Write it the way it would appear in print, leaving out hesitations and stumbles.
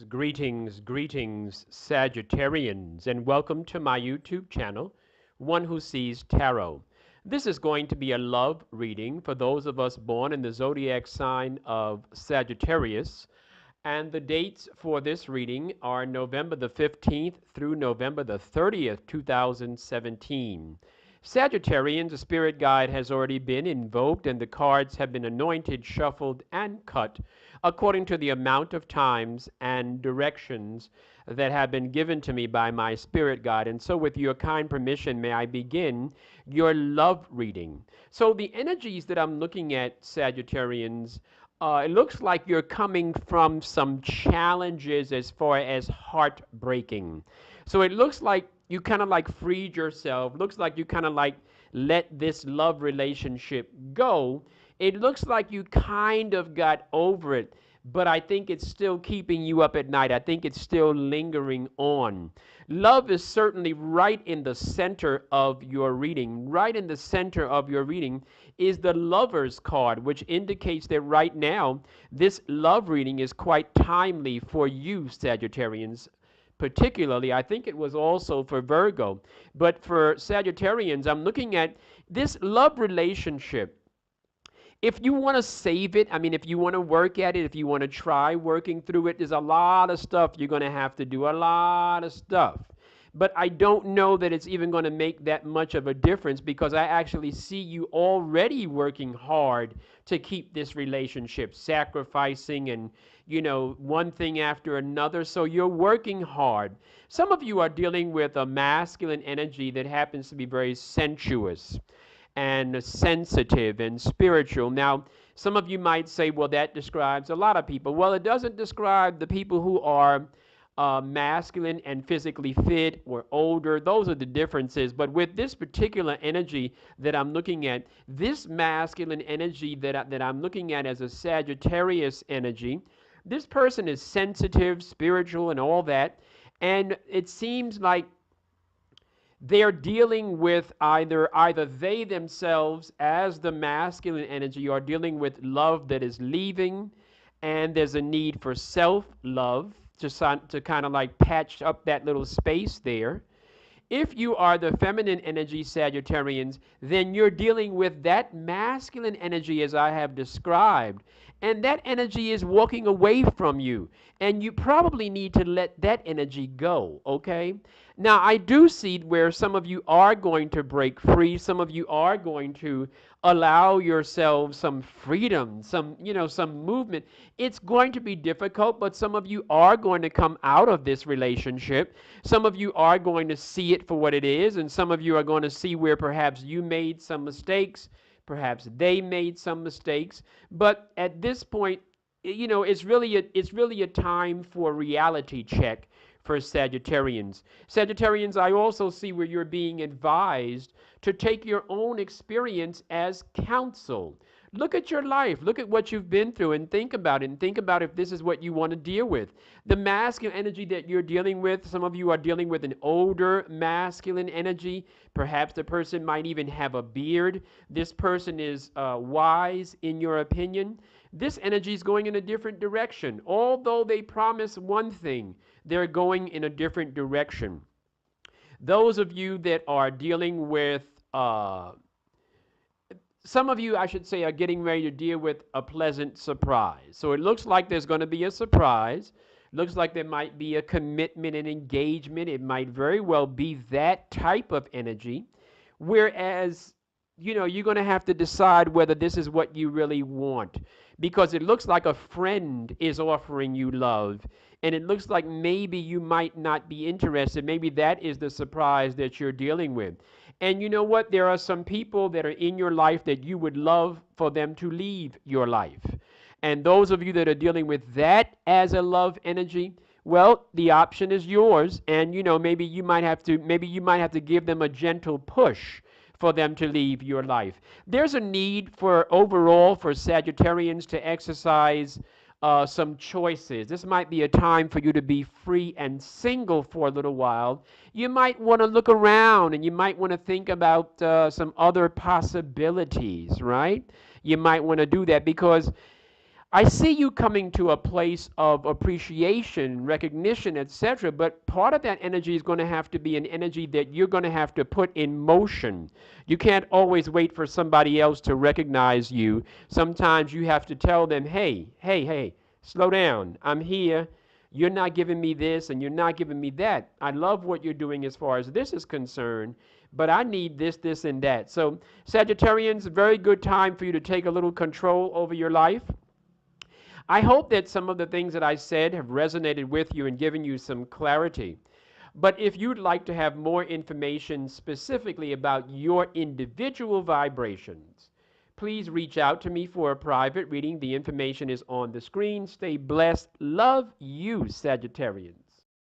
Greetings, Sagittarians, and welcome to my YouTube channel, One Who Sees Tarot. This is going to be a love reading for those of us born in the zodiac sign of Sagittarius, and the dates for this reading are November the 15th through November the 30th, 2017. Sagittarians, a spirit guide has already been invoked, and the cards have been anointed, shuffled, and cut according to the amount of times and directions that have been given to me by my spirit guide. And so, with your kind permission, may I begin your love reading? So, the energies that I'm looking at, Sagittarians, it looks like you're coming from some challenges as far as heartbreaking. So it looks like you kind of like freed yourself. Looks like you kind of like let this love relationship go. It looks like you kind of got over it, but I think it's still keeping you up at night. I think it's still lingering on. Love is certainly right in the center of your reading. Right in the center of your reading is the Lover's card, which indicates that right now, this love reading is quite timely for you, Sagittarians. Particularly, I think it was also for Virgo. But for Sagittarians, I'm looking at this love relationship. If you want to save it, I mean, if you want to work at it, if you want to try working through it, there's a lot of stuff you're going to have to do, a lot of stuff. But I don't know that it's even going to make that much of a difference because I actually see you already working hard to keep this relationship, sacrificing and, one thing after another. So you're working hard. Some of you are dealing with a masculine energy that happens to be very sensuous and sensitive and spiritual. Now, some of you might say, well, that describes a lot of people. Well, it doesn't describe the people who are masculine and physically fit or older. Those are the differences. But with this particular energy that I'm looking at, this masculine energy that I'm looking at as a Sagittarius energy, this person is sensitive, spiritual, and all that. And it seems like they're dealing with either they themselves as the masculine energy are dealing with love that is leaving, and there's a need for self-love to kind of like patch up that little space there. If you are the feminine energy, Sagittarians, then you're dealing with that masculine energy as I have described. And that energy is walking away from you. And you probably need to let that energy go, okay? Now, I do see where some of you are going to break free. Some of you are going to allow yourselves some freedom, some movement. It's going to be difficult, but some of you are going to come out of this relationship. Some of you are going to see it for what it is, and some of you are going to see where perhaps you made some mistakes, perhaps they made some mistakes. But at this point, it's really a time for reality check for Sagittarians. Sagittarians, I also see where you're being advised to take your own experience as counsel. Look at your life. Look at what you've been through and think about it. And think about if this is what you want to deal with. The masculine energy that you're dealing with, some of you are dealing with an older masculine energy. Perhaps the person might even have a beard. This person is wise in your opinion. This energy is going in a different direction. Although they promise one thing, they're going in a different direction. Those of you that are dealing with, some of you, I should say, are getting ready to deal with a pleasant surprise. So it looks like there's going to be a surprise. Looks like there might be a commitment and engagement. It might very well be that type of energy. Whereas, you're going to have to decide whether this is what you really want. Because it looks like a friend is offering you love. And it looks like maybe you might not be interested. Maybe that is the surprise that you're dealing with. And you know what? There are some people that are in your life that you would love for them to leave your life. And those of you that are dealing with that as a love energy, well, the option is yours. And maybe you might have to give them a gentle push for them to leave your life. There's a need for Sagittarians to exercise some choices. This might be a time for you to be free and single for a little while. You might want to look around and you might want to think about some other possibilities, right? You might want to do that because I see you coming to a place of appreciation, recognition, etc. But part of that energy is going to have to be an energy that you're going to have to put in motion. You can't always wait for somebody else to recognize you. Sometimes you have to tell them, hey, hey, hey, slow down. I'm here. You're not giving me this and you're not giving me that. I love what you're doing as far as this is concerned, but I need this, this, and that. So, Sagittarians, very good time for you to take a little control over your life. I hope that some of the things that I said have resonated with you and given you some clarity. But if you'd like to have more information specifically about your individual vibrations, please reach out to me for a private reading. The information is on the screen. Stay blessed. Love you, Sagittarians.